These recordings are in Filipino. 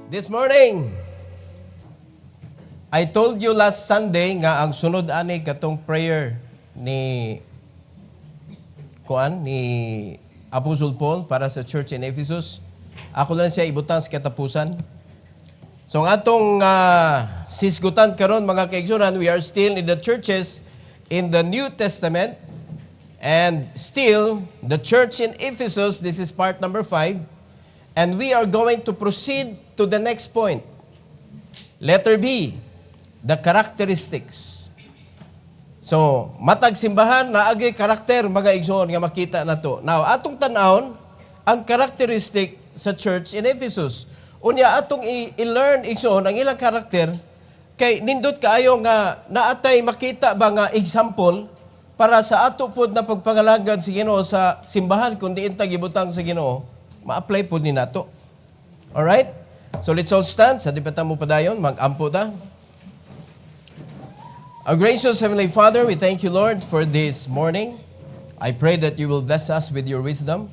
This morning, I told you last Sunday nga ang sunod ani katong prayer ni Apostle Paul para sa church in Ephesus. Ako lang siya ibutang sa katapusan. So ang atong sisgutan karon mga kaigsunan, we are still in the churches in the New Testament, and still the church in Ephesus. This is part number 5. And we are going to proceed to the next point. Letter B, the characteristics. So, matag simbahan na agi karakter mga igsoon nga makita nato. Now, atong tan-awon ang characteristic sa church in Ephesus. Unya atong i-learn igsoon ang ilang karakter kay nindot kaayo nga naatay makita ba nga example para sa ato pod na pagpangalagad sa Ginoo sa simbahan kundi intag gibutang sa Ginoo, ma-apply pod ni nato. All right? So let's all stand. Sa dipeta mo padayon, mag-ampo ta. Our gracious Heavenly Father, we thank you, Lord, for this morning. I pray that you will bless us with your wisdom.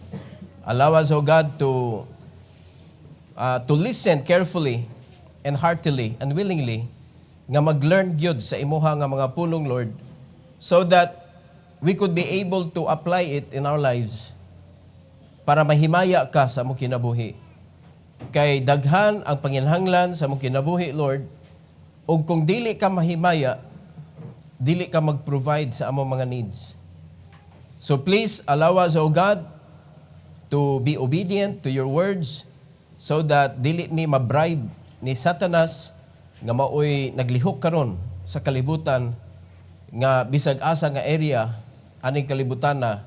Allow us, O God, to listen carefully and heartily and willingly nga mag-learn gyud sa imuha nga mga pulong, Lord, so that we could be able to apply it in our lives para mahimaya ka sa among kinabuhi. Kay daghan ang panginhanglan sa among kinabuhi, Lord, ug kung dili ka mahimaya, dili ka mag-provide sa among mga needs. So please allow us, O God, to be obedient to your words so that dili mi mabribe ni Satanas nga maoy naglihok karon sa kalibutan nga bisag asa nga area aning kalibutan na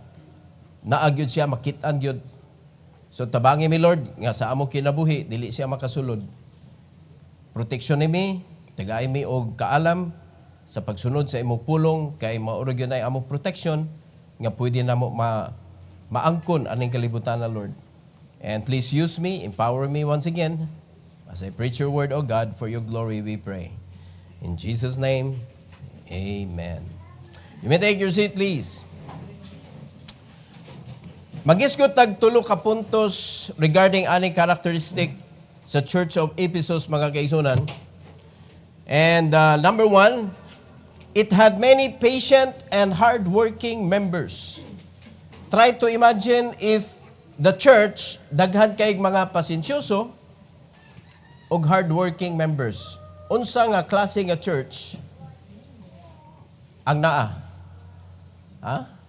naagyod siya makit-an gyud. So tabangi mi, Lord, nga sa among kinabuhi dili siya makasulod. Proteksyon nimi, tagay mi og kaalam sa pagsunod sa imong pulong kay mauro gyud ay among protection nga pwede namo maangkon aning kalibutan na, Lord. And please use me, empower me once again as I preach your word, O God, for your glory we pray. In Jesus' name, amen. You may take your seat, please. Mag-isgot tag tulo ka puntos regarding aning characteristic sa Church of Ephesus, mga kaigsunan. And number 1, it had many patient and hardworking members. Try to imagine if the church daghan kay mga pasensyoso ug hardworking members. Unsa nga klase nga church ang naa? Ha?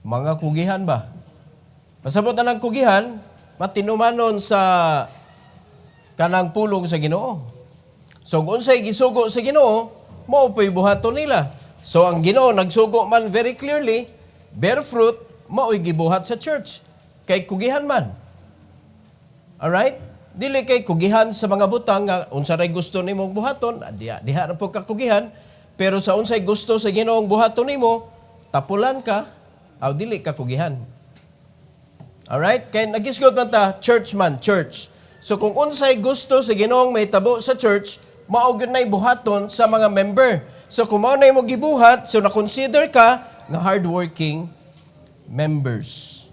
Mga kugihan ba? Pasabot na ng kugihan, matinumanon sa kanang pulong sa Ginoo. So kung unsay gisugo sa Ginoo, mao po'y buhaton nila. So ang Ginoo nagsugo man very clearly, bear fruit, mao'y gibuhat sa church. Kay kugihan man. Alright? Dili kay kugihan sa mga butang nga unsa ray gusto nimong buhaton, diha ra po ka kugihan, pero sa unsay gusto sa Ginoong buhaton nimo, tapulan ka, aw dili ka kugihan. Alright? Kay nagisgot man ta, church man, church. So kung unsay gusto sa Ginoong may tabo sa church, mao gyud nay buhaton sa mga member. So kung mao nay mo gibuhat, so na-consider ka nga hardworking members.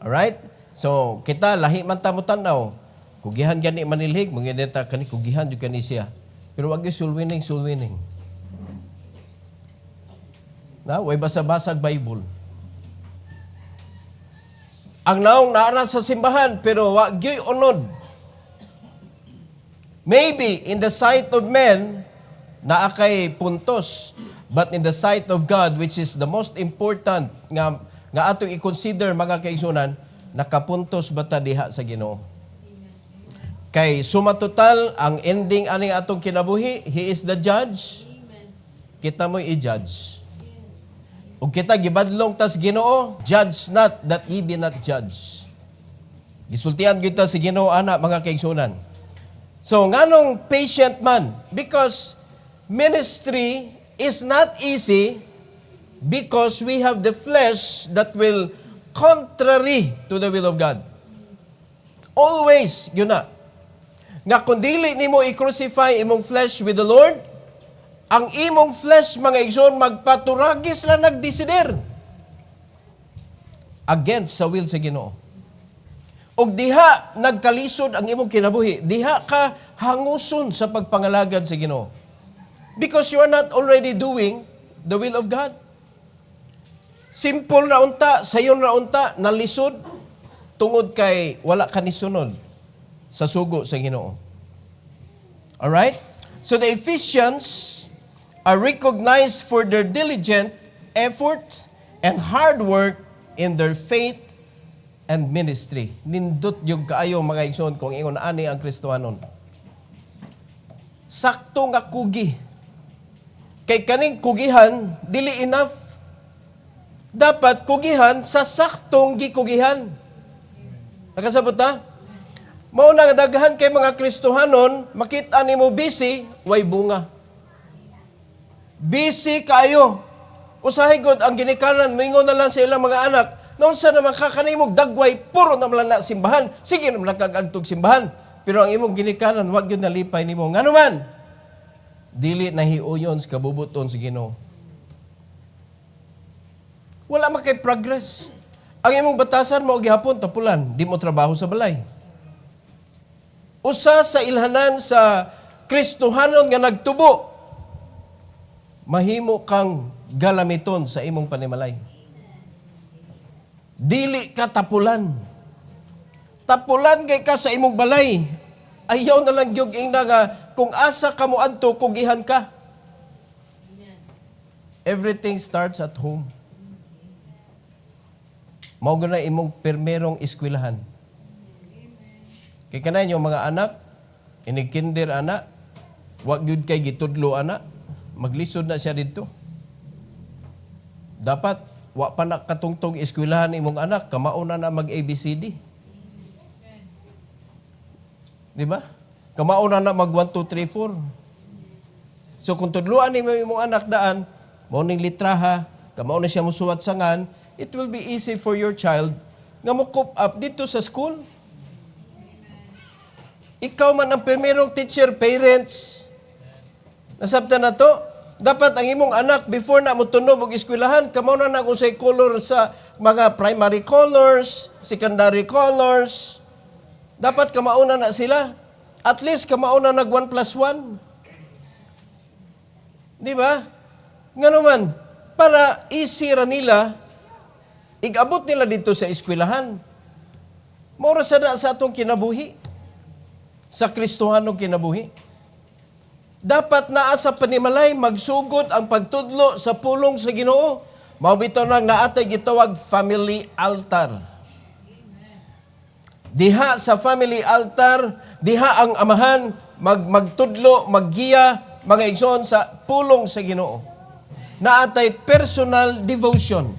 Alright? So kita lahi man ta mo tan-aw. Kugihan gani manilhig, mangideta kani kugihan jud kani siya. Pero wag gyud soul winning. Na, way basa-basag Bible. Ang naong naara sa simbahan, pero wag gyud unod. Maybe in the sight of men, naa kay puntos, but in the sight of God, which is the most important nga atong i-consider mga kaigsunan, nakapuntos ba ta diha sa Ginoo? Kay sumatotal ang ending aning atong kinabuhi, He is the judge. Kita mo i-judge. Ug kita gibadlong tas Ginoo, judge not that ye be not judged. Gisultian kita si Ginoo ana mga kaigsunan. So nganong patient man? Because ministry is not easy because we have the flesh that will contrary to the will of God. Always, yun na. Nga kung dili nimo i-crucify imong flesh with the Lord, ang imong flesh, mga igsoon, magpaturagis lang nagdesider against sa will sa Ginoo. ug diha nagkalisod ang imong kinabuhi, diha ka hanguson sa pagpangalagad sa Ginoo. Because you are not already doing the will of God. Simple na unta, sayon na unta, nalisod, tungod kay wala ka nisunod sa sugo sa Ginoo. Alright? So the Ephesians are recognized for their diligent effort and hard work in their faith and ministry. Nindot yung kaayo mga igsoon kung ingon ani ang Kristohanon. Sakto nga kugi. Kay kaning kugihan, dili enough. Dapat kugihan sa saktong gikugihan. Nakasabot ta? Mao na daghan kay mga Kristohanon, makita nimo busy, way bunga. Busy kayo. Usahay gud ang ginikanan, mingon na lang sa ilang mga anak, noon sa naman kakanimog dagway, puro naman na simbahan. Sige naman nakagagtog simbahan. Pero ang imong ginikanan, wag yun nalipay nimo. Nga naman, dili nahiuyon sa kabubuton sa Ginoo. Wala makay progress. Ang imong batasan mo gihapon tapulan, di mo trabaho sa balay. Usa sa ilhanan sa Kristohanon nga nagtubo, mahimo kang galamiton sa imong panimalay. Dili ka tapulan. Tapulan kay ka sa imong balay. Ayaw na lang yung ina nga, kung asa ka mo adto, kugihan ka. Everything starts at home. Mao na imong permerong eskwelahan. Kay kanan yung mga anak, inikinder anak, wag yun kay gitudlo anak, maglisod na siya dito. Dapat, wa pa na katungtong eskwelahan imong anak, kamauna na mag-ABCD. Di ba? Kamauna na mag 1, 2, 3, 4. So kung tudluan ni imong anak daan, morning litraha, kamauna siya musuwat sangan, it will be easy for your child nga mo cope up dito sa school. Ikaw man ang primerong teacher, parents. Nasabtan na to, dapat ang imong anak before na mo tunog og eskwelahan, kamauna na kung say color sa mga primary colors, secondary colors. Dapat kamauna na sila. At least kamauna nag 1+1. Di ba? Nga naman, para easy ra nila, igabot nila dito sa eskwelahan. Maura sa atong kinabuhi. Sa Kristohanong kinabuhi. Dapat naa sa panimalay, magsugod ang pagtudlo sa pulong sa Ginoo. Mao bitaw nang naatay gitawag family altar. Diha sa family altar, diha ang amahan magtudlo, maggiya, mga igsoon sa pulong sa Ginoo. Naatay personal devotion.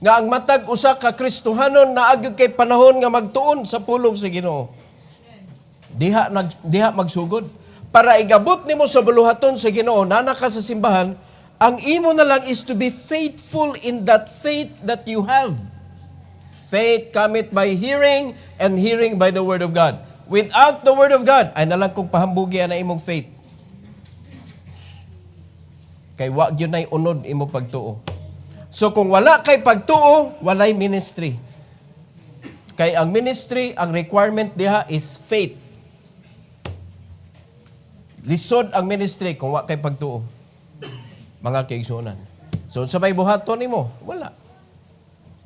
Nga ang matag usa ka Kristohanon naagyo kay panahon nga magtuon sa pulong sa Ginoo. Diha magsugod. Para igabot nimo sa buluhaton sa Ginoo, nana ka sa simbahan, ang imo na lang is to be faithful in that faith that you have. Faith cometh by hearing, and hearing by the Word of God. Without the Word of God, ay nalang kong pahambugi na imong faith. Kay wag yun ay unod imo pagtuo. So kung wala kay pagtuo, walay ministry. Kay ang ministry, ang requirement diha is faith. Lisod ang ministry kung wala kay pagtuo. Mga kaigsunan. So sa may buhaton nimo, wala.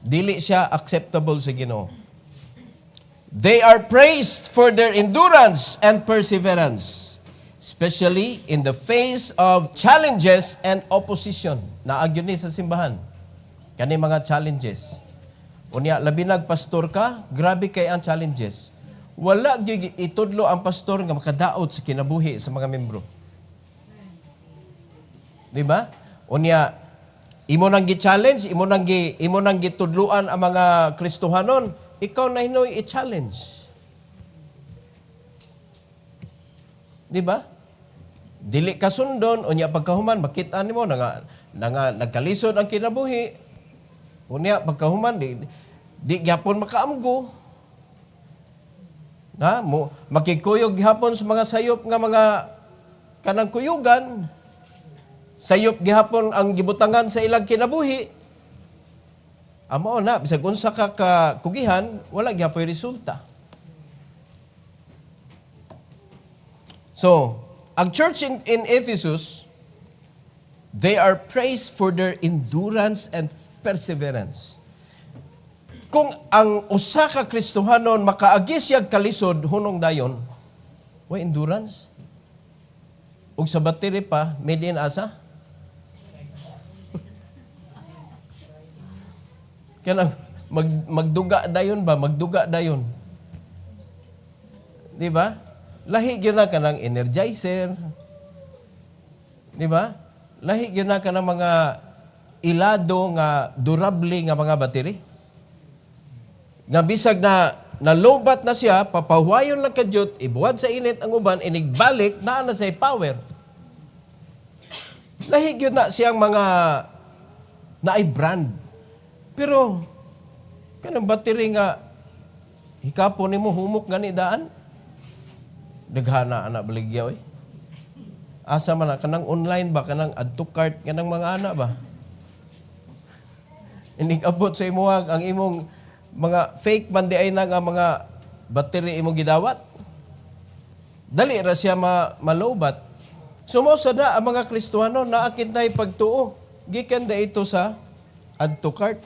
Dili siya acceptable sa Ginoo. They are praised for their endurance and perseverance, especially in the face of challenges and opposition. Naagyon ni sa simbahan. Kani mga challenges. Unya, labi nagpastor ka, grabe kay ang challenges. Wala gyud itudlo ang pastor nga makadaot sa kinabuhi sa mga membro. Di ba? Unya, imo nang gi-challenge, imo nang gitudluan ang mga Kristohanon, ikaw na hinoy i-challenge. Di ba? Dili ka sundon, unya pagkahuman, makita nimo nga nagkalisod ang kinabuhi. Unya pagkahuman, di gyapon makaamgo. Makikuyog gihapon sa mga sayop nga mga kanang kuyugan. Sayop gihapon ang gibutangan sa ilang kinabuhi. Amo na, bisag unsa ka kugihan, wala gyapon resulta. So, ang church in Ephesus, they are praised for their endurance and perseverance. Kung ang usa ka Kristohanon makaagi siya kalisod hunong dayon, way endurance. Ug sa battery pa, made in asa? Kanang magduga dayon ba? Magduga dayon. Di ba? Lahi gyud na kanang energizer. Di ba? Lahi gyud na kanang mga ilado nga durable nga mga battery. Nga bisag na nalobat na siya, papahuayon lang kadyot, ibuwad sa init ang uban, inigbalik, naa na siya power. Lahi gyud na siyang mga naay brand. Pero kanang battery nga hikapon nimo humok gani daan. Daghana ana baligya oy. Asa man na kanang online ba kanang add to cart kanang mga ana ba? Inig-abot sa imuhag ang imong mga fake man di ay na nga mga battery imong gidawat. Dali ra siya malobat. Sumo sada ang mga Kristiyano na akintay pagtuo. Gikan da ito sa add to cart.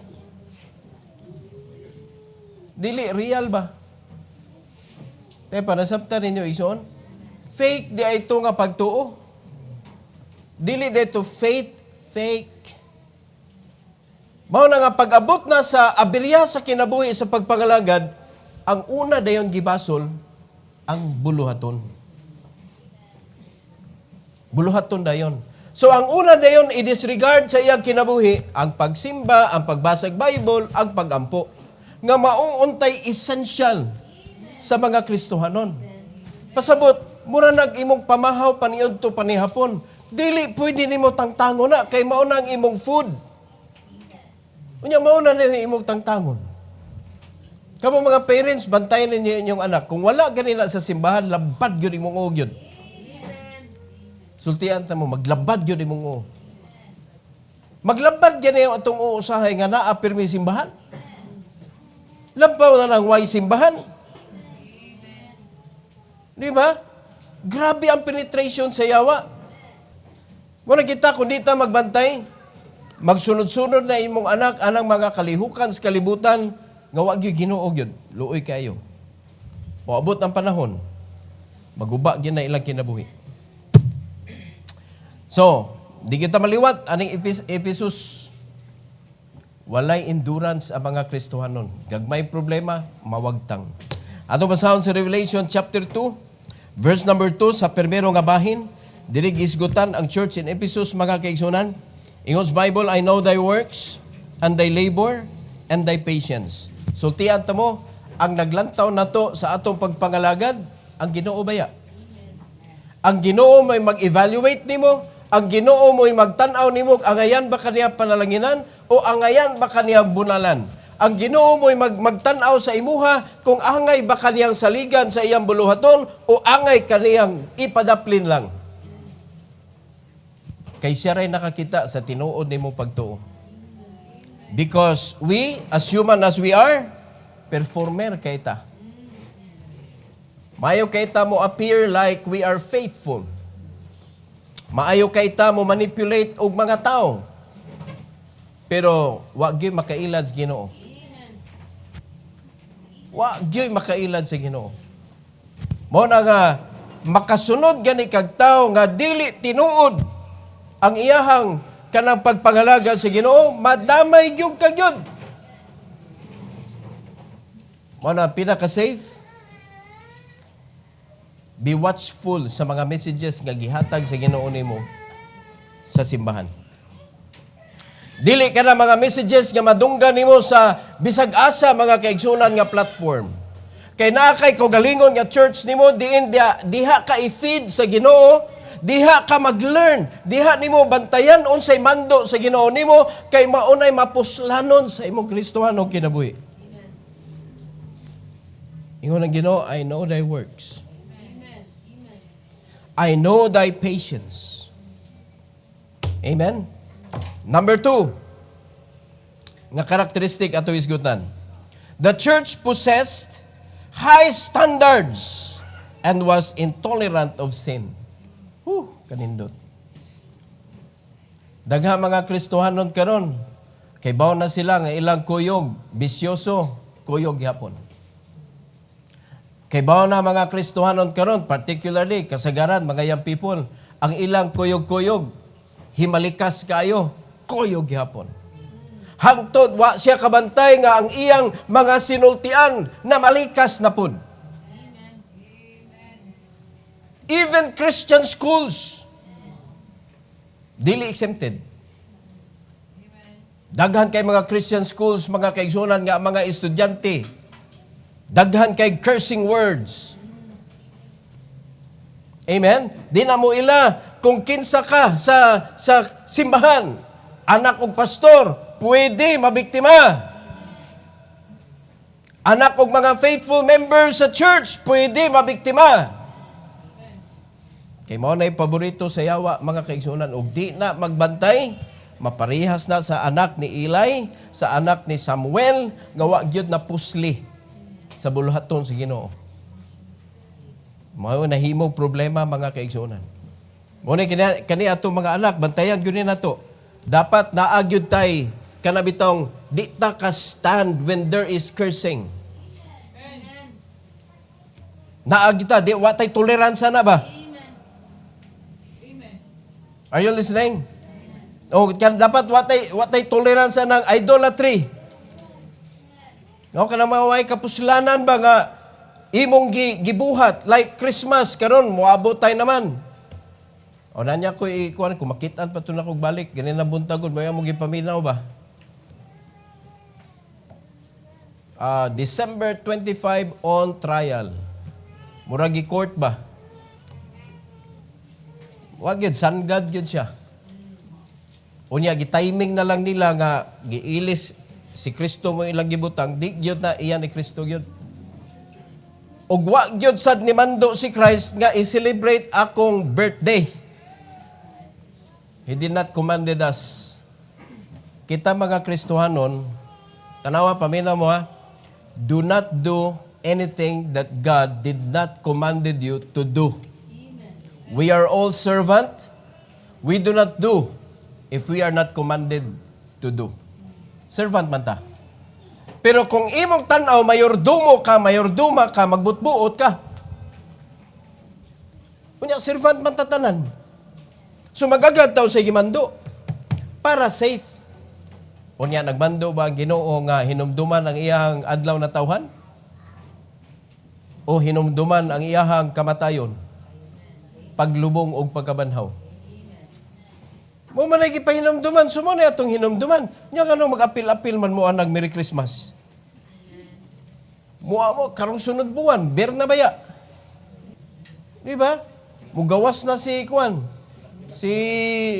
Dili real ba? Kaya panasabta ninyo ison, fake di ay ito nga pagtuo. Dili dito faith, fake. Mao na nga pag-abot na sa aberya sa kinabuhi sa pagpangalagad, ang una dayon gibasol, ang buluhaton. Buluhaton dayon. So ang una dayon i-disregard sa iyang kinabuhi, ang pagsimba, ang pagbasag Bible, ang pagampo. Nga mauuntay essential sa mga Kristohanon. Pasabot, mura nag-imong pamahaw paniod to panihapon. Dili pwede nimo tangtangon na kay mao na ang imong food. Unya mao na ni imong tangtangon. Kamo mga parents, bantayan ninyo inyong anak. Kung wala ganina sa simbahan, labad gyud imong og gyud. Sultian ta mo maglabad gyud imong og. Maglabad gani atong uusahay nga naa pirmi simbahan. Labaw na lang way simbahan. Di ba? Grabe ang penetration sa yawa. Muna kita, kung di ta magbantay, magsunod-sunod na imong anak, anang mga kalihukan sa kalibutan, nga wag yung Ginoo yun. Luoy kayo. O abot ang panahon, maguba yun na ilang kinabuhi. So, di kita maliwat, aning Ephesus, walay endurance ang mga Kristohanon. Gagmay problema, mawagtang. Ato basahon sa Revelation chapter 2, verse number 2 sa permero nga bahin, diri gisgutan ang church in Ephesus mga kaigsunan. Ingos Bible, I know thy works and thy labor and thy patience. So tiyan ta mo, ang naglantaw nato sa atong pagpangalagad, ang Ginoo baya. Ang Ginoo may mag-evaluate nimo, ang Ginoo mo'y magtanaw nimo, angayan ba kaniya panalanginan o angayan ba kaniyang bunalan? Ang Ginoo mo'y magtanaw sa imuha kung angay ba kaniyang saligan sa iyang buluhaton o angay kaniyang ipadaplin lang. Kay siya rin nakakita sa tinuod nimo pagtuo. Because we, as human as we are, performer kay ta. Maayo kay ta mo appear like we are faithful. Maayo kay ta mo manipulate og mga tao. Pero wag gyud makailad sa Ginoo. Wa gyud makailad sa Ginoo. Mao na nga makasunod gani kag tawo nga dili tinuod ang iyahang kanang pagpangalaga sa Ginoo, madamay gyud kag gyud. Mao na pinaka-safe. Be watchful sa mga messages nga gihatag sa Ginoo nimo sa simbahan. Dili ka na mga messages nga madunggan nimo sa bisag asa mga kaigsunan nga platform. Kay naa kay kaugalingon nga church nimo diha ka i-feed sa Ginoo, diha ka mag-learn, diha nimo bantayan unsay mando sa Ginoo nimo kay maunay mapuslanon sa imong Kristohano kinabuhi. Ingon ang Ginoo, I know thy works. I know thy patience. Amen. Number 2, nga karakteristik ato isgutan. The church possessed high standards and was intolerant of sin. Kanindot. Dagha mga Kristohanon karon, kay bawo na sila nga ilang kuyog, bisyoso, kuyog yapon. Kay bawo na mga Kristohanon karon, particularly kasagaran mga young people, ang ilang kuyog-kuyog, himalikas kayo, kuyog yapon. Hangtod wa siya kabantay nga ang iyang mga sinultian na malikas na pud. Even Christian schools, dili exempted. Daghan kay mga Christian schools, mga kaigsunan nga mga estudyante, daghan kay cursing words. Amen? Di na mo ila kung kinsa ka sa simbahan, anak og pastor, pwede mabiktima. Anak og mga faithful members sa church, pwede mabiktima. Kay mao nay paborito sa yawa mga kaigsunan, og di na magbantay, maparehas na sa anak ni Eli, sa anak ni Samuel, nga wa gyud na pusli sa buluhaton sa Ginoo. Mao nahimog problema mga kaigsunan. Mo ni kani ato mga anak, bantayan gyud ni nato. Dapat naa gyud tay kanabitong di ta ka stand when there is cursing. Naa gyud ta, di wa tay toleransa na ba? Are you listening? O dapat wa tay toleransa ng idolatry. No, kana maway kapuslanan ba nga imong gibuhat like Christmas karon moabot tay naman. O nanya ko ikuan ko makitaan pa to na kog balik gani na buntagod mo imong gipaminaw ba? December 25 on trial. Murag gi-court ba? Wag yun, sangad yun siya. Unya, gi-timing na lang nila nga giilis si Kristo mo ilang gibutang, di yun na iyan ni Kristo yun. Ug wag yun sad ni mando si Christ nga i-celebrate akong birthday. He did not commanded us. Kita mga Kristohanon, tanawa paminaw mo ha, do not do anything that God did not commanded you to do. We are all servant. We do not do if we are not commanded to do. Servant man ta. Pero kung imong tanaw, mayorduma ka, magbutbuot ka. Kunya, servant man tatanan. So magagad taw sa gimando para safe. Kunya, nagbando ba ang Ginoo nga hinumduman ang iyang adlaw na tawhan? O hinumduman ang iyang kamatayon? Paglubong o pagkabanhaw. Mo man ay gipahinumduman, sumo na atong hinumduman. Nya kano mag-apil-apil man mo anang Merry Christmas. Mo karong sunod buwan, ber na baya. Di ba? Mugawas na si Kwan. Si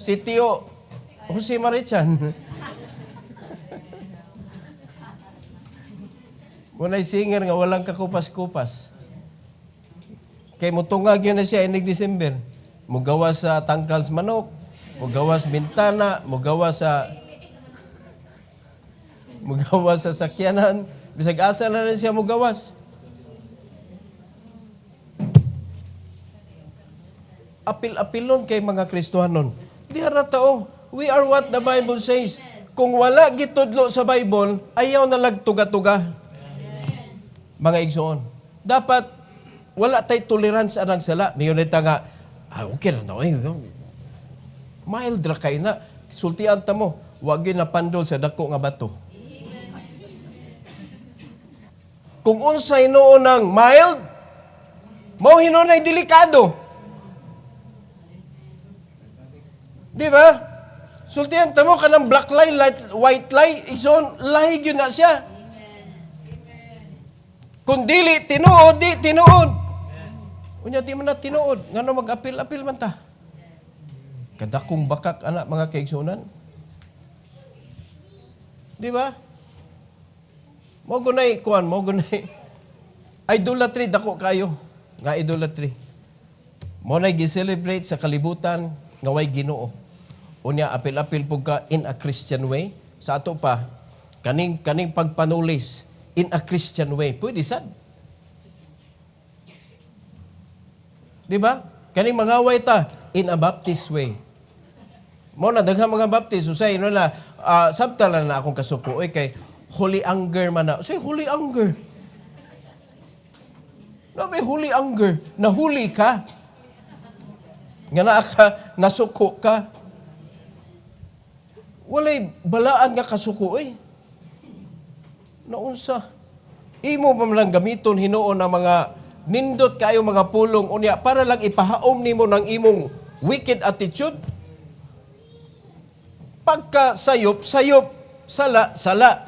Tio Jose Marichan. Muna'y singer nga walang kakupas-kupas. Kay mutungag yun na siya inig December. Mugawas sa tangkals manok, mugawas bintana, mugawas sa sakyanan. Bisag asa na rin siya mugawas. Apil-apilon kay mga Kristohanon. Di haratao, we are what the Bible says. Kung wala gitudlo sa Bible, ayaw na lagtuga-tuga. Mga igsoon. Dapat wala tay tolerance anang sala. Mayon ita nga, okay na na. Mild ra kay na. Sultian ta mo, wag gyud na pandol sa dako nga bato. Kung unsay noon ng mild, mao hinunay delikado. Di ba? Sultian ta mo kanang black lie, white lie, igsoon, lahi gyud na siya. Kung dili tinuod, di tinuod. Unya di man na tinuod, ngano mag-apil-apil man ta. Kadakong bakak anak mga kaigsunan. Di ba? Mo gunay kuan, mo gunay. Idolatry dako kayo, nga idolatry. Mo nay gi-celebrate sa kalibutan nga way Ginoo. Unya apil-apil pug ka in a Christian way. sa ato pa, kaning pagpanulis in a Christian way. Pwede sad. Di ba? Kaning mangaway ta in a Baptist way. Mo na daghang mga Baptist usay no na sabta na akong kasuko kay holy anger man na. Say holy anger. No may holy anger, nahuli ka. Nga naa ka, nasuko ka. Walay balaan nga kasuko Naunsa. Imo pa man lang gamiton hinuon ang mga nindot kayo mga pulong unya para lang ipahaom nimo ng imong wicked attitude. Pagka sayop, sala,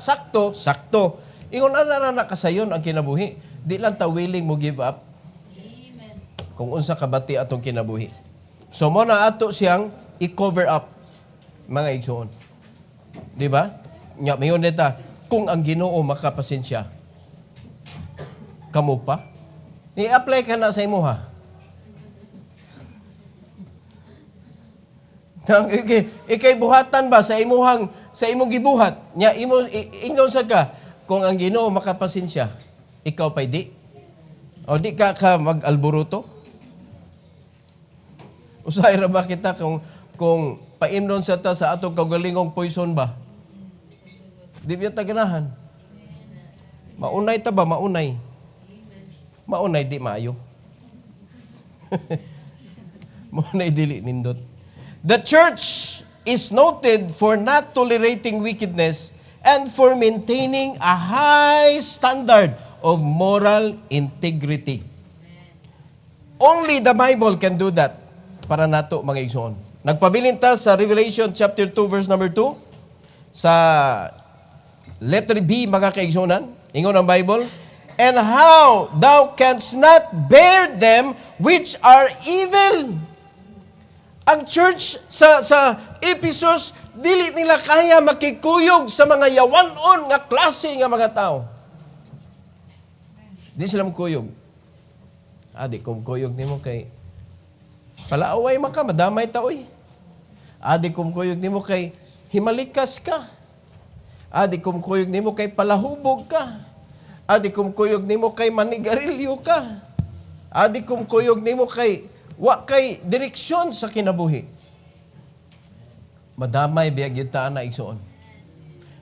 sakto. Ingon na nakasayon ang kinabuhi. Di lang ta willing mo give up. Amen. Kung unsa kabati atong kinabuhi. So mo na ato siyang i-cover up mga igsoon. Di ba? Nya mayon neta, kung ang Ginoo makapasensya, kamo pa? I-apply ka na sa imo ha. Ikay buhatan ba sa imong gibuhat? Nya imo ingnon sa ka kung ang Ginoo makapasensya, ikaw pay di. O di ka mag-alburuto? Usay ra ba kita kung paimnon sa ta sa atong kaugalingong poison ba? Di biya ta ganahan. Maunay ta ba? Maunay. Maunay di maayo. Maunay dili nindot. The church is noted for not tolerating wickedness and for maintaining a high standard of moral integrity. Only the Bible can do that para nato mga igsoon. Nagpabilin ta sa Revelation chapter 2 verse number 2 sa letter B mga kaigsoonan. Ingon ang Bible, and how thou canst not bear them which are evil. Ang church sa Ephesus, dili nila kaya makikuyog sa mga yawanon nga klase nga mga tao. Di sila makuyog. Adi, kung kuyog nimo kay palaaway man ka, madamay ta oy. Adi, kung kuyog nimo kay himalikas ka. Adi, kung kuyog nimo kay palahubog ka. Adi, kung kuyog nimo kay manigarilyo ka. Adi, kung kuyog nimo kay wa kay direksyon sa kinabuhi. Madamay biyag yun taan na igsoon.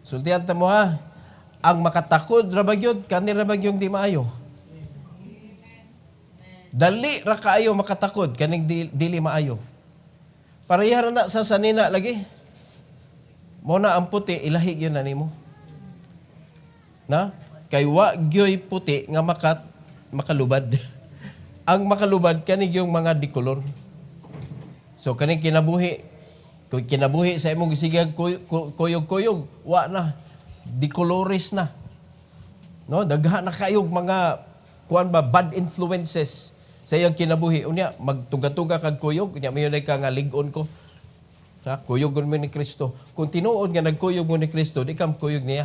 Sultihan ta mo ha, ang makatakod rabagyod, kanir rabagyong di maayo. Dali ra kaayo makatakod, kaning dili maayo. Parehara na sa sanina lagi. Muna ang puti, ilahi yun na nimo. Na? Kay wa gyoy puti nga makalubad. Ang makalubad kanig yung mga dikolor. So kaning kinabuhi sa imong gisigag kuyog-kuyog, wa na dikolores na. No, dagha na kayog mga kuan ba bad influences sa iyang kinabuhi. Unya magtuga-tuga kag kuyog, unya mayon ka nga lig-on ko. Ha, kuyogon mo ni Kristo. Kung tinuod nga nagkuyog mo ni Kristo, di ka kuyog niya.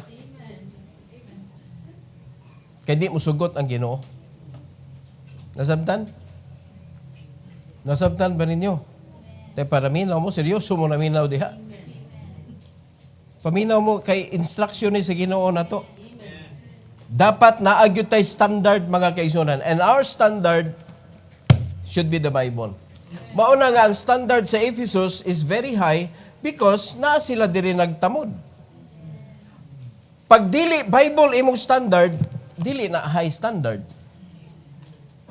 Kaya di mo sugot ang Ginoo. Nasabtan? Nasabtan ba ninyo? Te para minaw mo, seryoso mo na minaw diha. Paminaw mo kay instruction ni sa Ginoo na to. Dapat naagyo tay standard mga kaigsunan. And our standard should be the Bible. Mauna nga ang standard sa Ephesus is very high because na sila diri nagtamod. Pag dili Bible imong standard, dili na high standard.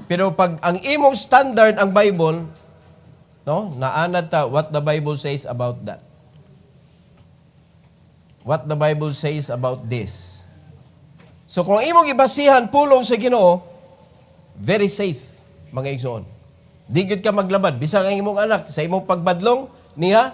Pero pag ang imong standard ang Bible, no, naanad ta what the Bible says about that. What the Bible says about this. So kung imong ibasihan pulong sa Ginoo, very safe mga igsoon. Di gyud ka maglabad bisag ang imong anak sa imong pagbadlong niya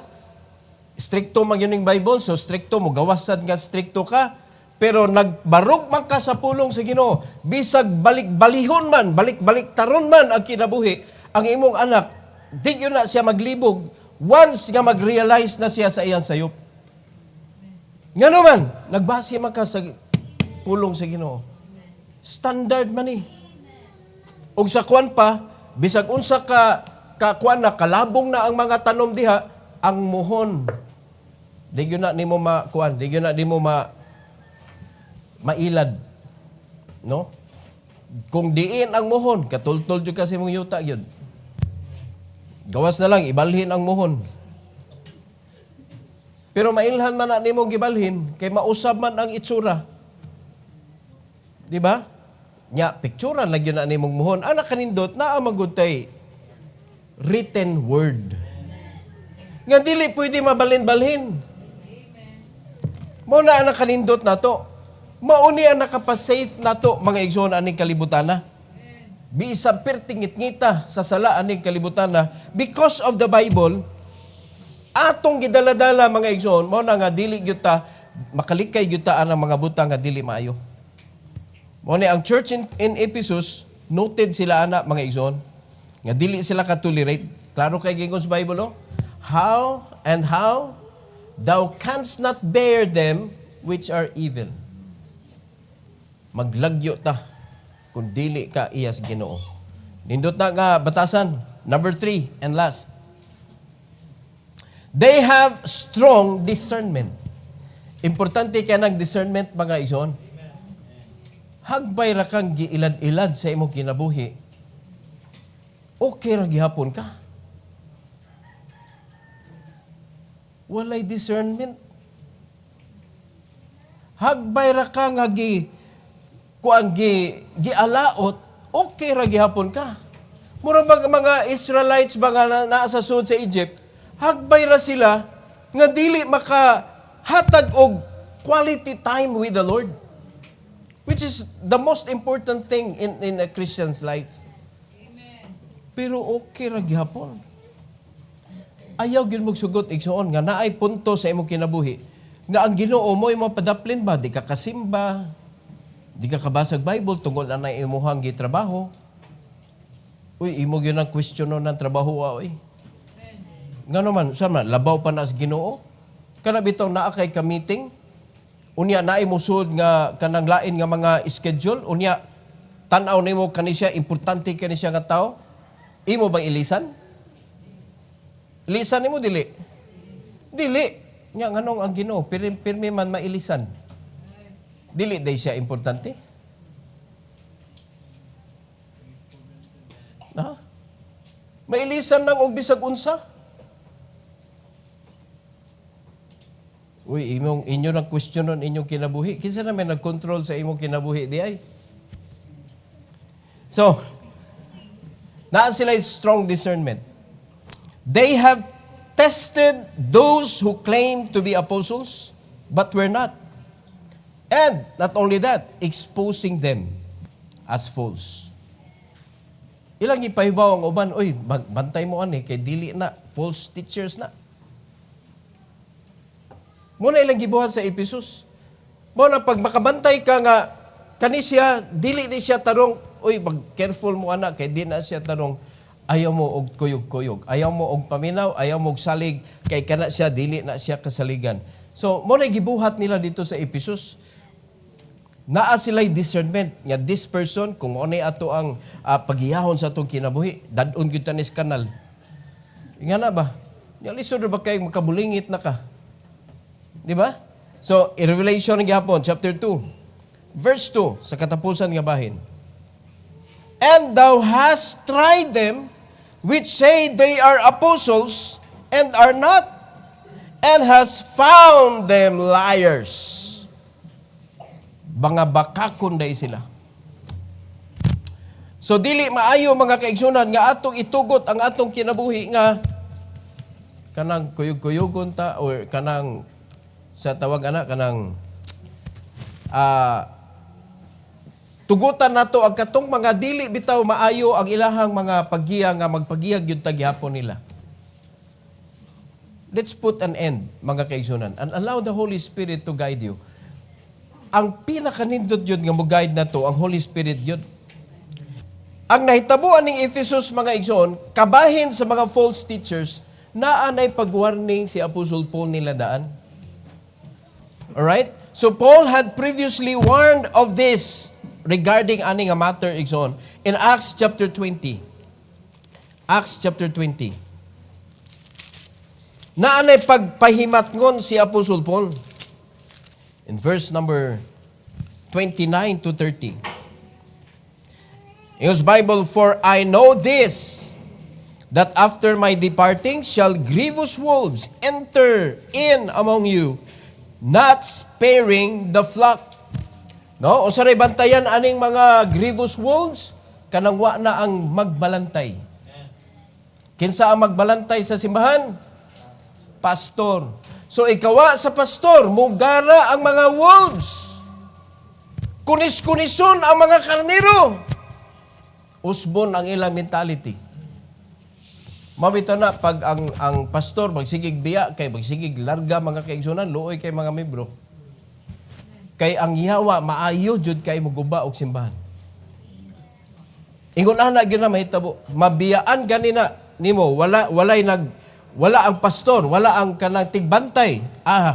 stricto man yun yung Bible, so stricto mo gawasan nga stricto ka. Pero nagbarog man ka sa pulong sa Ginoo, bisag balik-balihon man, balik-taron man ang kinabuhi, ang imong anak, di yun na siya maglibog once nga mag-realize na siya sa iyang sayop. Nga naman, nagbase man ka sa pulong sa Ginoo. Standard man eh. Og sa kwan pa, bisag unsa ka kwan na, kalabong na ang mga tanom diha, ang muhon. Di gyud na nimo makuan, di gyud na nimo mailad. No? Kung diin ang muhon, katultol jud kasi mong yuta gyud. Gawas na lang ibalhin ang muhon. Pero mailhan man na nimo gibalhin kay mausab man ang itsura. Di ba? Nya picturean lagi na nimong muhon. Ana kanindot naa magutay written word. Nga dili pwede mabalin-balhin. Mo na ana kanindot nato. Mauni ang nakapasafe nato mga igsoon aning kalibutana. Bisan pertingit-ngita sa sala aning kalibutana because of the Bible. Atong gidaladala mga igsoon, mo na nga dili gyud ta makalikay gyud ta ang mga butang nga dili maayo. Mo ni ang church in Ephesus noted sila ana mga igsoon nga dili sila ka-tolerate. Klaro kay gingon sa Bible no? How thou canst not bear them which are evil. Maglagyo ta kung dili ka iyas Ginoo. Nindot na nga batasan number 3 and last. They have strong discernment. Importante kaya ng discernment mga igsoon. Hagbay ra kang giilad-ilad sa imong kinabuhi. Okay ra gihapon ka. Walay discernment. Hagbay ra ka nga gialaot, okay ra gihapon ka. Mura ba mga Israelites ba nga naa sa sud sa Egypt, hagbay ra sila nga dili makahatag og quality time with the Lord. Which is the most important thing in a Christian's life. Amen. Pero okay ra gihapon. Ayaw gyud mong sugot igsoon nga naay punto sa imong kinabuhi nga ang Ginoo mo imong padaplin ba di ka kasimba, di ka kabasag Bible tungod na imuhang gitrabaho. Uy, imo gyud ang questionon ng trabaho oy. Ngano man, sama labaw pa na sa Ginoo. Kana bitaw naa kay ka meeting. Unya naay musud nga kanang lain nga mga schedule. Unya tan-aw nimo kani siya importante kani siya nga tao. Imo bang ilisan? Ilisan nimo dili. Dili. Nya nganong ang Ginoo pirmi man mailisan. Dili day siya importante. Na? Mailisan nang og bisag unsa? Uy, inyo nang questionon inyong kinabuhi. Kinsa na may nag-control sa imong kinabuhi di ay? So, naa sila strong discernment. They have tested those who claim to be apostles but were not. And not only that, exposing them as false. Ilang ipahibaw ang uban, oy, bantay mo ani kay dili na false teachers na. Muna ilang gibuhat sa Ephesus. Muna pag makabantay ka nga kani siya, dili ni siya tarong, uy, mag-careful mo anak, kay di na siya tarong, ayaw mo og kuyog-kuyog, ayaw mo og paminaw, ayaw mo og salig, kay kana siya, dili na siya kasaligan. So, muna gibuhat nila dito sa Ephesus. Naa sila'y discernment nga this person, kung ano ato ang paghiyahon sa atong kinabuhi, dadon gyud tanis kanal. Nga na ba? Nga lisod ba kayo makabulingit na ka? Di ba? So, in Revelation ng Gihapon, chapter 2, verse 2, sa katapusan nga bahin. And thou hast tried them, which say they are apostles, and are not, and hast found them liars. Mga bakakon day sila. So, dili maayo mga kaigsunan nga atong itugot ang atong kinabuhi nga kanang kuyog-kuyugon ta, or kanang sa tawag ana kanang tugutan nato ang katong mga dili bitaw maayo ang ilahang mga paggiya nga magpagiyag yun tagyapon nila. Let's put an end mga kaigsunan and allow the Holy Spirit to guide you. Ang pinakanindot yun nga mo-guide na to, ang Holy Spirit yun. Ang nahitabuan ng Ephesus mga igsoon, kabahin sa mga false teachers, naanay pag-warning si Apostle Paul nila daan. Alright? So Paul had previously warned of this regarding aning a matter igsoon in Acts chapter 20. Acts chapter 20. Naanay pagpahimatngon si Apostle Paul. In verse number 29 to 30. In his Bible, "For I know this, that after my departing shall grievous wolves enter in among you, not sparing the flock." No, usaray bantayan aning mga grievous wolves, kanang wa na ang magbalantay. Kinsa ang magbalantay sa simbahan? Pastor. So ikawa sa pastor, mugara ang mga wolves. Kunis-kunison ang mga karnero. Usbon ang ilang mentality. Mabito na pag ang pastor magsigig biya kay magsigig larga mga kaigsunan, luoy kay mga membro. Kay ang yawa maayo jud kay muguba og simbahan. Ingon ana gyud na mahitabo, mabiyaan ganina nimo wala ang pastor, wala ang kanang tigbantay.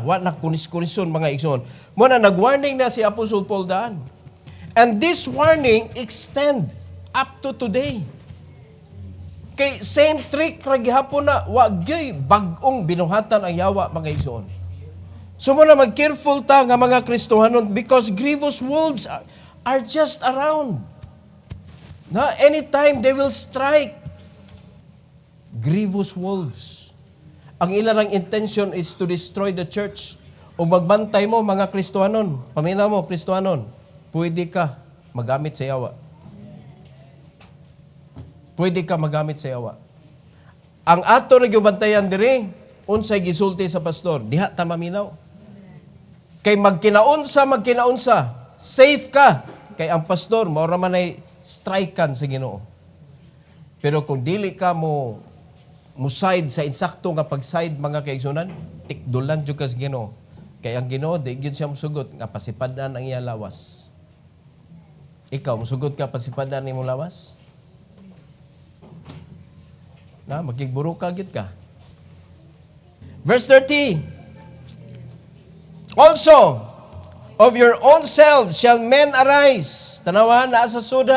Wa na kunis-kunison mga igsoon. Mo na nag-warning na si Apostle Paul daan. And this warning extend up to today. Kay same trick ra gihapon na wa gyud bag-ong binuhatan ang yawa mga igsoon. So mo na mag-careful ta nga mga Kristohanon because grievous wolves are just around. Na anytime they will strike. Grievous wolves. Ang ilang intention is to destroy the church. O magbantay mo mga Kristohanon. Paminaw mo Kristohanon, pwede ka magamit sa yawa. Pwede ka magamit sa yawa. Ang ato na gibantayan diri, unsay gisulti sa pastor, diha ta maminaw. Kay magkinaunsa, safe ka. Kay ang pastor, mao ra man ay strikean sa Ginoo. Pero kung dili ka mo side sa insakto nga pag-side mga kaigsunan, tikdulan jud ka sa Ginoo. Kay ang Ginoo di gyud siya mosugot nga pasipadan ang iya lawas. Ikaw mosugot ka pasipadan nimo lawas? Na magigburo ka gid ka. Verse 30. Also, of your own selves shall men arise. Tanawan, nasa sud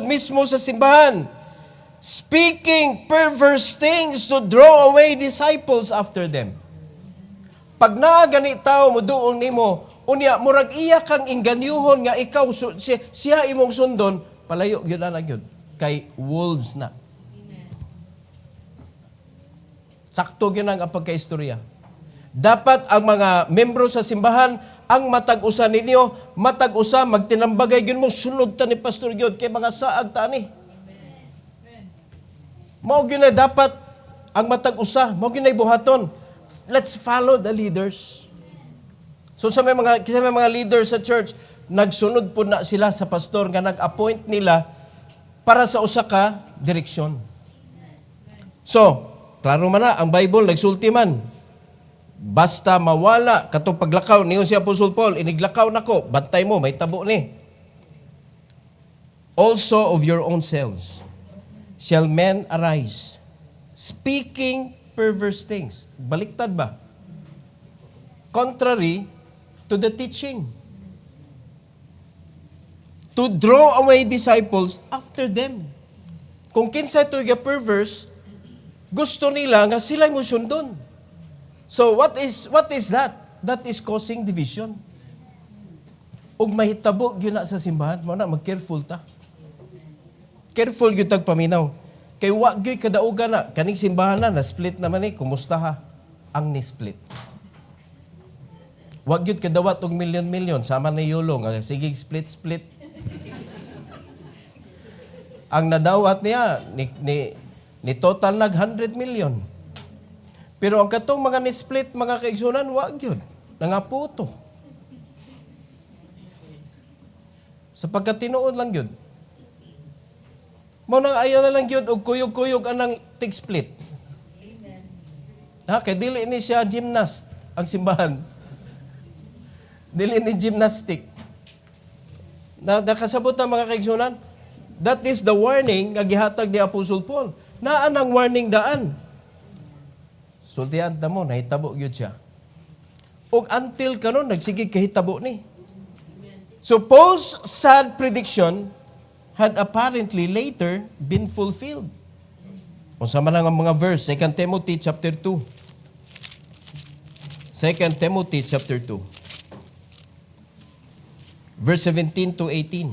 mismo sa simbahan. Speaking perverse things to draw away disciples after them. Pag gani tao mo doon nimo, unya murag iya kang inganyuhon nga ikaw siya imong sundon, palayo gyud ana gyud kay wolves na. Sakto gyud ang pagkaistorya. Dapat ang mga membro sa simbahan ang matag-usa ninyo, matag-usa magtinambagay gyud mo sunod ta ni pastor gyud kay mga saag ta ni. Mao gyud na dapat ang matag-usa, mao gyud na buhaton. Let's follow the leaders. So sa may mga leaders sa church, nagsunod po na sila sa pastor nga nag-appoint nila para sa usa ka direksyon. So, klaro man na, ang Bible nagsulti man. Basta mawala katong paglakaw niyo si Apostle Paul, iniglakaw nako, bantay mo, may tabo ni. Also of your own selves shall men arise, speaking perverse things. Baliktad ba? Contrary to the teaching. To draw away disciples after them. Kung kinsa to perverse, gusto nila nga sila mo sundon. So what is that? That is causing division. Ug mahitabo gyud na sa simbahan, mo na mag-careful ta. Careful gyud tag paminaw. Kay wa gyud kadaugan na kaning simbahan na split naman ni, kumusta ha? Ang ni split. Wa gyud kadawat og milyon-milyon sama ni Yulo nga sige split. Ang nadawat niya ni total nag 100 million. Pero ang katong mga ni-split, mga kaigsunan, wag yun. Nangaputo. Sapagkat tinuod lang yun. Mao nang ayaw na lang yun, og kuyog-kuyog anang tig-split. Kaya dili ni siya gymnast, ang simbahan. Dili ni gymnastic. Nakasabot na mga kaigsunan, that is the warning nga gihatag ni Apostle Paul. Naan ang warning daan. Sultihan ta mo, nahitabo gyud siya. Ug until karon nagsigig kahitabo ni. So Paul's sad prediction had apparently later been fulfilled. Unsa man ang mga verse, 2 Timothy chapter 2. 2 Timothy chapter 2. Verse 17 to 18.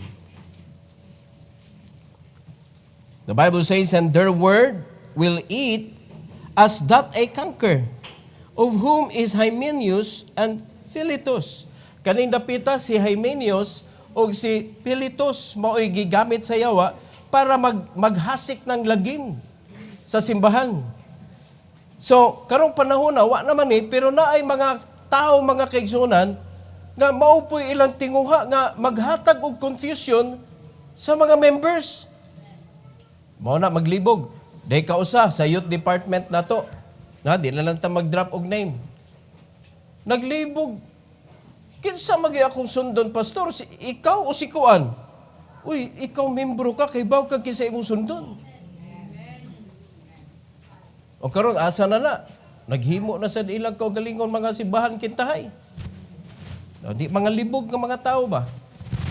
The Bible says, "And their word will eat as doth a canker, of whom is Hymenaeus and Philetus." Kaning dapita si Hymenaeus o si Philetus mao'y gigamit sa yawa para maghasik ng lagim sa simbahan. So, karong panahon na, wa naman pero naay mga tao, mga kaigsunan, nga maupoy ilang tinguha nga maghatag og confusion sa mga members. Mao na maglibog. Day kausa sa youth department nato. Nga, di na lang ta mag-drop og name. Naglibog. Kinsa magi akong sundon, pastor? Ikaw o si Kuan? Uy, ikaw membro ka, kay baw ka kinsa imong sundon. O karon asa na? Naghimo na sa ilang kaugalingon mga simbahan kintahay. Di mga libog ng mga tao ba?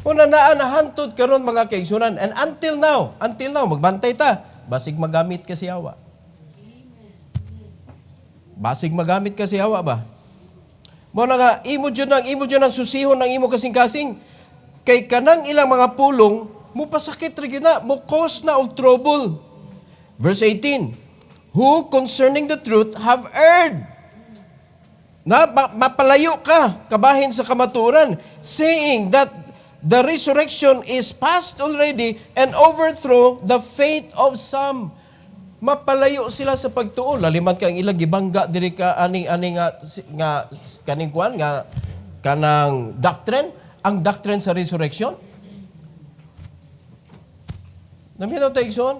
Una naanahantod karon mga kaigsunan. And until now, magbantay ta. Basig magamit ka si Yawa. Basig magamit ka si Yawa ba? Mo na nga, imo dyan ang susihon ng imo kasing-kasing. Kay kanang ilang mga pulong, mo pasakit rin na, mo cause na og trouble. Verse 18, "Who concerning the truth have erred." Na mapalayo ka, kabahin sa kamaturan, saying that the resurrection is past already and overthrow the faith of some. Mapalayo sila sa pagtuo. Laliman ka ang ilang gibangga diri ka aning nga kaning kuan nga kanang doctrine, ang doctrine sa resurrection. Naminaw tayo igsoon?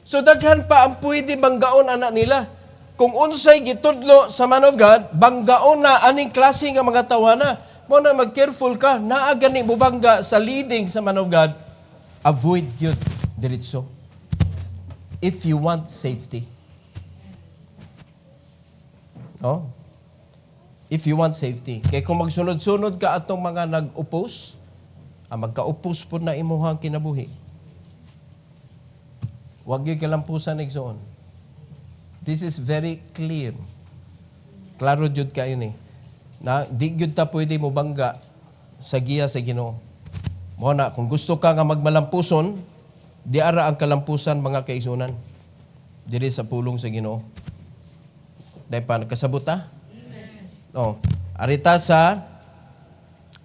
So daghan pa ang pwede banggaon anak nila. Kung unsay gitudlo sa man of God, banggaon na aning klase nga mga tawana. Mo na mag-careful ka, naa gani mo bangga sa leading sa man of God, avoid yun diretso. If you want safety. Oh. If you want safety. Kaya kung magsunod-sunod ka atong mga nag-oppose, magka-oppose po na imuhang kinabuhi. Huwag yung kalampusan igsoon. This is very clear. Klaro jud kayo ni. Na di jud ta pwede mo bangga sa giya sa Ginoo. Mo na kung gusto ka nga magmalampuson, di ara ang kalampusan mga kaigsunan. Diri sa pulong sa Ginoo. Dahil pa nakasabot ta? Oh, arita sa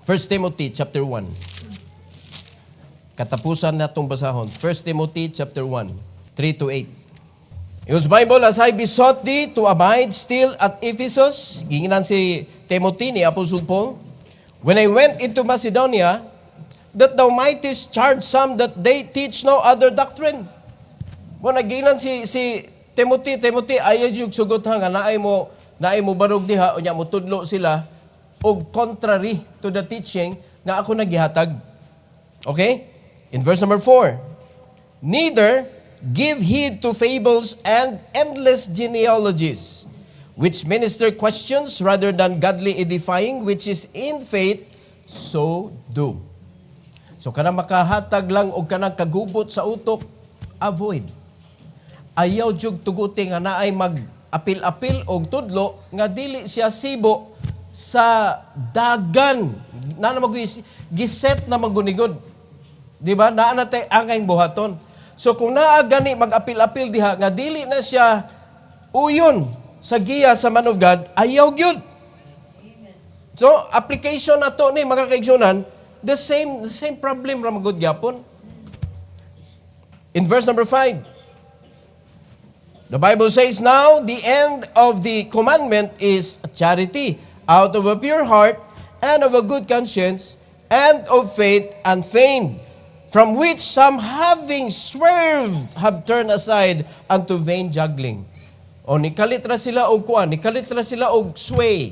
1 Timothy chapter 1. Katapusan na itong basahon. 1 Timothy chapter 1, 3 to 8. Use Bible, "As I besought thee to abide still at Ephesus," ginginan si Timothy ni Apostle Paul, "when I went into Macedonia, that thou mightest charge some that they teach no other doctrine." Mo naginan si Timothy, ayaw yung sugot nga naay mo barog diha unya mo tudlo sila og contrary to the teaching nga ako nagihatag. Okay? In verse number 4, "Neither give heed to fables and endless genealogies, which minister questions rather than godly edifying, which is in faith, so do." So kanang makahatag lang og kanang kagubot sa utok, avoid. Ayaw jug tuguti nga naay mag-apil-apil og tudlo nga dili siya sibo sa dagan na giset na magunigod. Di ba? Naa na tay angay buhaton. So kung naa gani mag-apil-apil diha nga dili na siya uyon sa giya sa man of God, ayaw gyud. So application nato ni mga kaigsunan, the same problem ra magud gyapon. In verse number 5, the Bible says, "Now the end of the commandment is charity, out of a pure heart and of a good conscience and of faith unfeigned, from which some having swerved have turned aside unto vain juggling." O nikalitra sila og kuan, nikalitra sila og sway.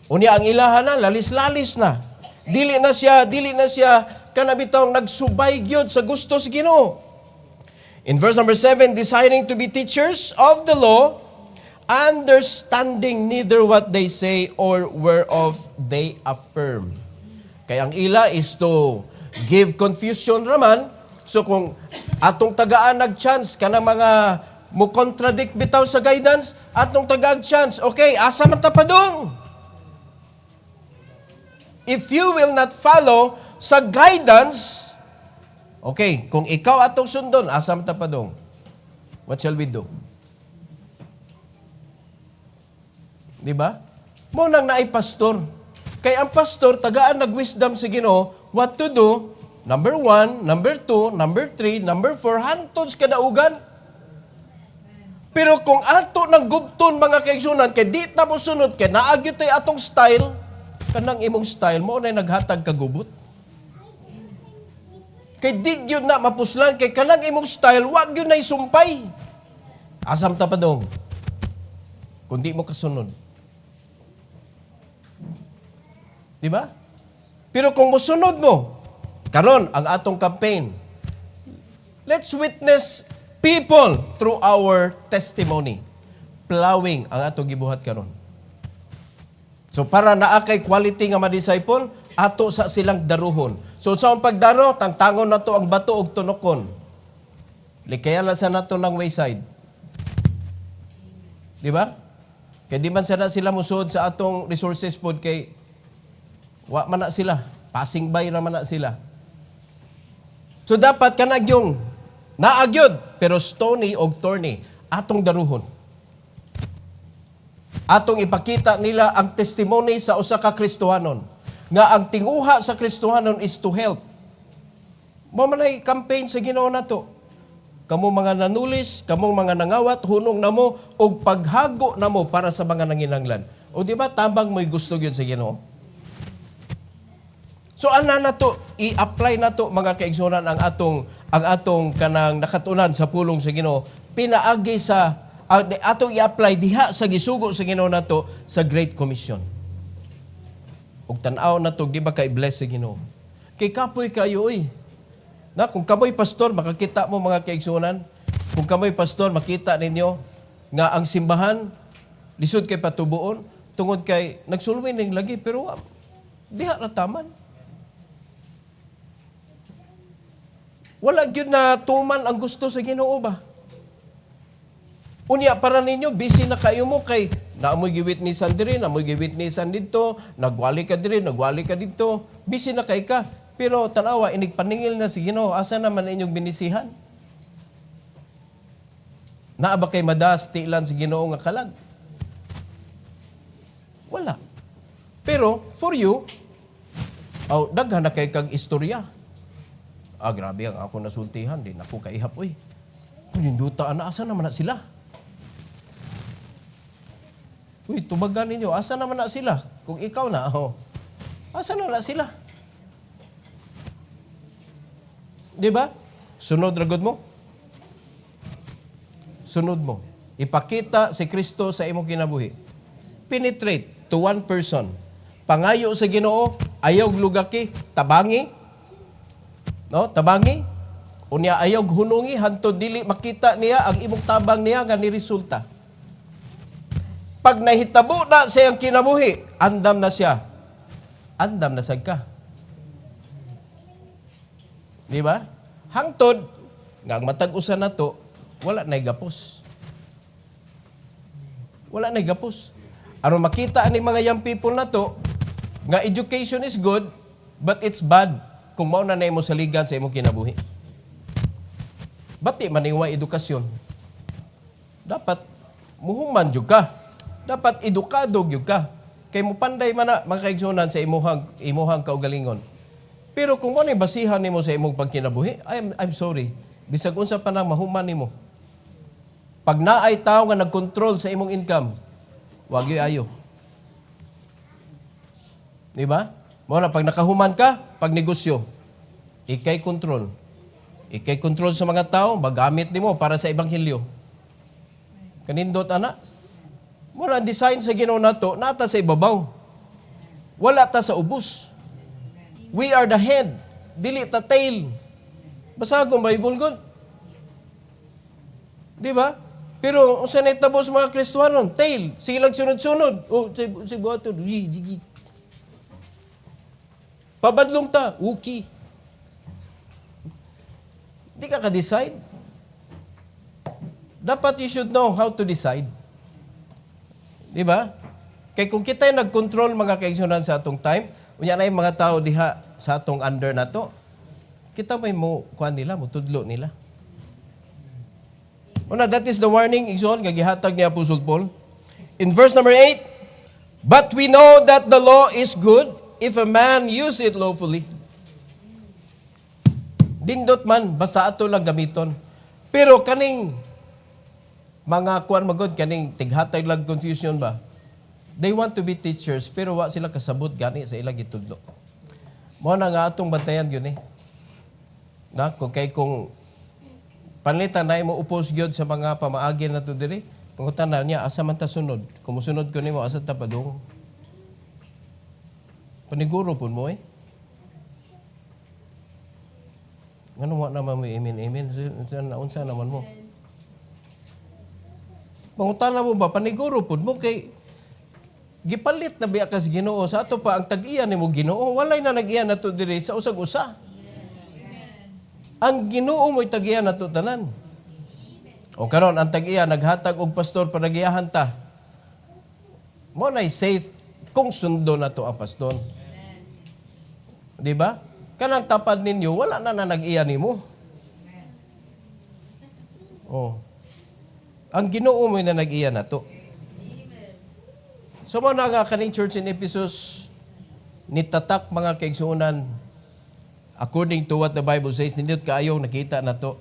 Unya ang ilahan na lalis-lalis na. Dili na siya kanabitong nagsubay gyud sa gusto sa Ginoo. In verse number 7, "Desiring to be teachers of the law, understanding neither what they say or whereof they affirm." Kaya ang ila is to give confusion raman. So kung atong tagaan nag-chance ka ng mga mo contradict bitaw sa guidance at nung tagag chance, okay, asa man ta padung? If you will not follow sa guidance, okay, kung ikaw atong sundon, asa man ta padung? What shall we do? Di ba? Mo nang naay pastor. Kay ang pastor, tagaan nag-wisdom sa Ginoo, what to do, number 1, number 2, number 3, number 4, hantons kadaugan. Pero kung ato ng gubton mga kaigsunan, kay di ta mo sunod, kay naagyo tayo atong style, kanang imong style mo na naghatag kagubot. Kay di yun na mapuslan, kay kanang imong style, wag yun na isumpay. Asam ta pa dong. Kung di mo kasunod. Di ba? Pero kung musunod mo, karon ang atong campaign, let's witness people through our testimony. Plowing ang atong gibuhat karon. So para naa kay quality nga ma-disciple, ato sa silang daruhon. So sa pagdaro, tangtangon nato ang bato og tunokon. Likayan lang sa nato ng wayside. Di ba? Kaya di man sana sila musod sa atong resources pod kay wa man na sila. Passing by ra man na sila. So dapat kanag yung naagyod pero stony og thorny atong daruhon. Atong ipakita nila ang testimony sa usa ka Kristohanon nga ang tinguha sa Kristohanon is to help. Mo man ay campaign sa Ginoo nato. Kamo mga nanulis, kamo mga nangawat, hunong namo og paghago namo para sa mga nanginanglan. O di ba tambang mo'y gusto gyud sa Ginoo? So ana nato i-apply nato mga kaigsunan ang atong kanang nakatunan sa pulong sa Ginoo pinaagi sa atong i-apply diha sa gisugo sa Ginoo nato sa Great Commission. Ug tan-aw nato di ba kay bless sa Ginoo. Kay kapoy kayo na kung kamoy pastor makakita mo mga kaigsunan, kung kamoy pastor makita ninyo nga ang simbahan lisod kay patubuon tungod kay nagsulwi ning lagi pero diha ra taman. Wala gyud na tuman ang gusto sa Ginoo ba? Unya para ninyo busy na kayo mo kay naamoy giwitnessan diri, naamoy giwitnessan dito, nagwali ka diri, nagwali ka dito, busy na kay ka. Pero tanawa inig paningil na si Ginoo, asa naman inyong binisihan? Naa ba kay madas tiilan si Ginoo nga kalag? Wala. Pero for you, daghan na kay kag istorya. Grabe ang ako nasultihan. Di na ako kaihap, Kuninduta, asa naman na sila? Tubagan ninyo, asa naman na sila? Kung ikaw na, asa naman na sila? Di ba? Sunod ragod mo. Sunod mo. Ipakita si Kristo sa imong kinabuhi. Penetrate to one person. Pangayo sa Ginoo, ayaw lugaki, tabangi, no, tabangi. Unya ayaw hunungi hantud dili makita niya ang imong tabang niya nga ni resulta. Pag nahitabo na sa iyang kinabuhi, andam na siya. Andam na sad ka. Di ba? Hangtod nga ang matag-usa nato, wala nay gapos. Wala nay gapos. Aron makita ani mga young people nato nga education is good but it's bad kung mao na nimo saligan sa imong kinabuhi. Bati man wa edukasyon. Dapat muhuman jud ka. Dapat edukado jud ka. Kay mo panday man na mga kaigsunan sa imuhang kaugalingon. Pero kung ano basihan nimo sa imong pagkinabuhi, I'm sorry. Bisag unsa pa nang mahuman nimo. Pag naay tao nga nagkontrol sa imong income, wag gyud ayo. Di ba? Mo na pag nakahuman ka, pag negosyo, ikay control. Ikay control sa mga tao, magamit nimo para sa ebanghelyo. Kanindot ana. Mo na design sa Ginoo nato, nata sa ibabaw. Wala ta sa ubos. We are the head, dili ta tail. Basagong Bible God. Di ba? Pero unsa nay tabos mga Kristohanon, tail, silang sunod-sunod. Si buhaton, jigi. Pabadlong ta, uki. Di ka ka-decide. dapat you should know how to decide. Di ba? Kaya kung kita'y nag-control mga kaigsunan sa atong time, unya na yung mga tao diha sa atong under na to, kita may mo kuan nila, mo tudlo nila. Una, that is the warning, igsoon, nga gihatag ni Apostle Paul. In verse number 8, but we know that the law is good if a man use it lawfully. Dindot man, basta ato lang gamiton. Pero kaning mga kuan magod, kaning tighatag lang confusion ba? They want to be teachers, pero wa sila kasabot gani sa ilang gitudlo. Mo na nga atong bantayan yun eh. Na, kung panlitan na mo upos gyud sa mga pamaagi na to diri, pangutan na niya, asa man ta sunod? Kung musunod ko nimo, asa ta padung? Paniguro po mo eh. Ano mo naman mo, amen. Unsa naman mo? Pangutan na mo ba, paniguro po mo kay gipalit na biya kas Ginoo sa ato pa ang tag-iya nimo Ginoo, walay na nag-iya nato diri sa usag-usa. Ang Ginoo mo'y tag-iya nato tanan. O karon ang tag-iya naghatag og pastor para giyahan ta. Mo nay safe kung sundo nato ang pastor. Di ba? Kanang tapad ninyo wala na nag-iya nimo. Oh. Ang Ginoo mo'y na nag-iya nato. So mo na nga kaning church in Ephesus nitatak mga kaigsuonan according to what the Bible says, nindot kaayong nakita na to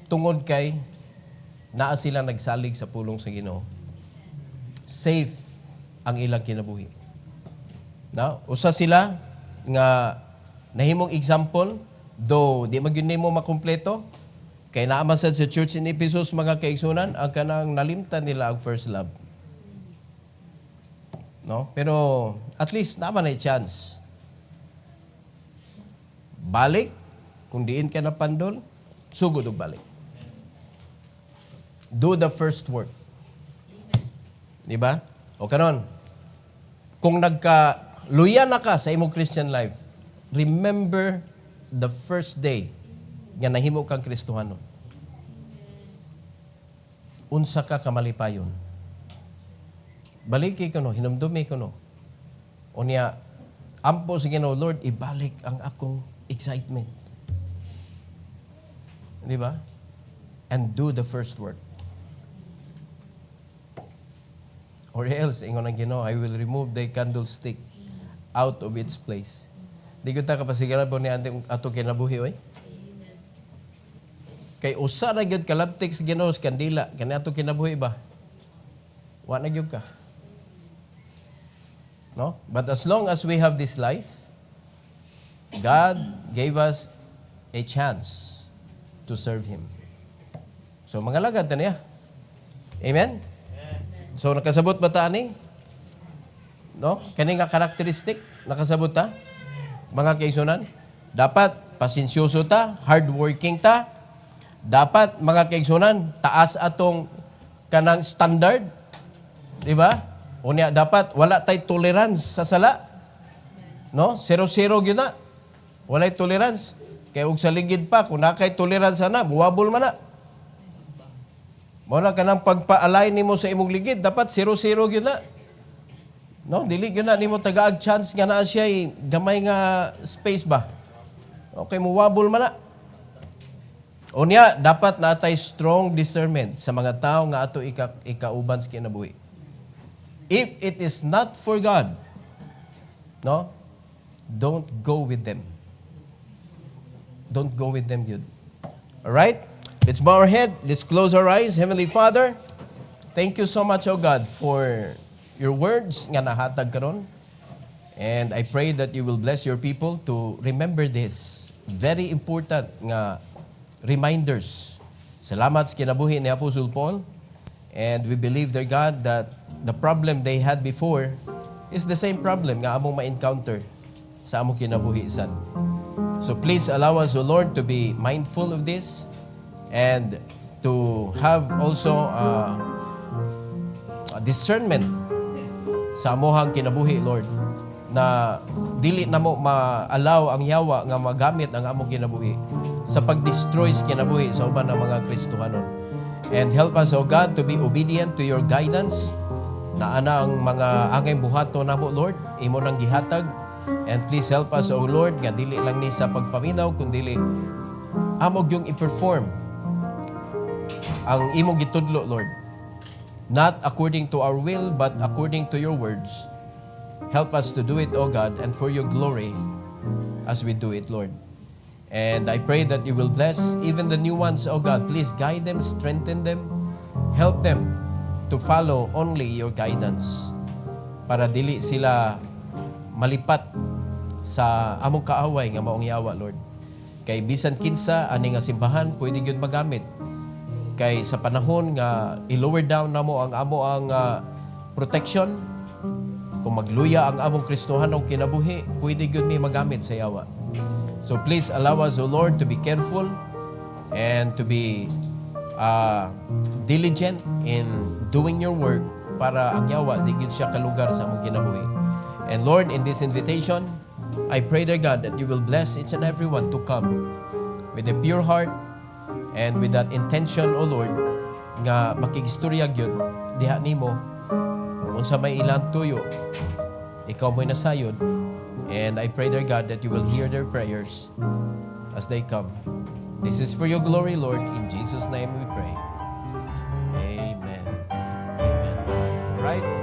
tungod kay naa sila nagsalig sa pulong sa Ginoo. Safe ang ilang kinabuhi. Na usa sila nga nahimong example, though di magyud nimo makumpleto, kay naa man sad sa church in Ephesus mga kaigsuonan ang kanang nalimtan nila ang first love. No? Pero at least naman ay chance. Balik, kung diin ka na pandol, sugod og balik. Do the first work. Di ba? O karon, kung nagka-luya na ka sa imong Christian life, remember the first day nga nahimo kang Kristohanon. Unsa ka kamalipayon. Baliki ko no, hinumdumi ko no. O niya, ampo sa Ginoo, Lord, ibalik ang akong excitement. Di ba? And do the first work. Or else, ingon ang Ginoo, I will remove the candlestick out of its place. Di ko ta kapasigaran po ni ato kinabuhi, oy? Kay usa na gyud kalaptik sa Ginoo sa kandila, kani ato kinabuhi ba? Wa na gyud ka. No? But as long as we have this life, God gave us a chance to serve Him. So, mga lagad ta niya. Amen? So, nakasabot ba ta ani? No? Kani nga karakteristik, nakasabot ta? Mga kaigsunan? Dapat pasensyoso ta, hardworking ta. Dapat, mga kaigsunan, taas atong kanang standard. Di ba? Unya dapat wala tay tolerance sa sala. No? 0-0 gyud na. Walay tolerance. Kay og sa ligid pa kung nakay tolerance na, buwabol man na. Mao na kanang pagpa-align nimo sa imong ligid, dapat 0-0 gyud na. No, dili gyud na nimo tagaag chance nga naa siya gamay nga space ba. Okay, muwabol man na. Unya dapat natay strong discernment sa mga tawo nga ato ikauban sa kinabuhi. If it is not for God, no, don't go with them. Don't go with them, dude. All right? Let's bow our head. Let's close our eyes. Heavenly Father, thank you so much, oh God, for your words nga nahatag karon. And I pray that you will bless your people to remember this very important nga reminders. Salamat sa kinabuhi ni Apostle Paul. And we believe, dear God, that the problem they had before is the same problem nga among ma-encounter sa among kinabuhi sad. So please allow us, O Lord, to be mindful of this and to have also a discernment sa amuhang kinabuhi, Lord, na dili na mo ma-allow ang yawa nga magamit ang among kinabuhi sa pag-destroy sa kinabuhi sa uban ng mga Kristohanon. And help us, O God, to be obedient to your guidance. Na ana ang mga angay buhato namo, Lord, imo nang gihatag. And please help us, O Lord, nga dili lang ni sa pagpaminaw, kundi amog yung i-perform ang imong gitudlo, Lord. Not according to our will, but according to your words. Help us to do it, O God, and for your glory as we do it, Lord. And I pray that you will bless even the new ones, O God. Please guide them, strengthen them, help them to follow only your guidance para dili sila malipat sa among kaaway nga maong yawa, Lord. Kay bisan kinsa ani nga simbahan pwede gyud magamit. Kay sa panahon nga i-lower down namo ang amo ang protection, kung magluya ang among Kristohanong kinabuhi, pwede gyud mi magamit sa yawa. So please allow us, O Lord, to be careful and to be diligent in doing your work para ang yawa di gyud siya kalugar sa among kinabuhi. And Lord, in this invitation, I pray, dear God, that you will bless each and everyone to come with a pure heart and with that intention, O Lord, nga makigistorya gyud diha nimo kung unsa may ilang tuyo, ikaw mo'y nasayod. And I pray, dear God, that you will hear their prayers as they come. This is for your glory, Lord. In Jesus' name we pray. Amen. Amen. All right.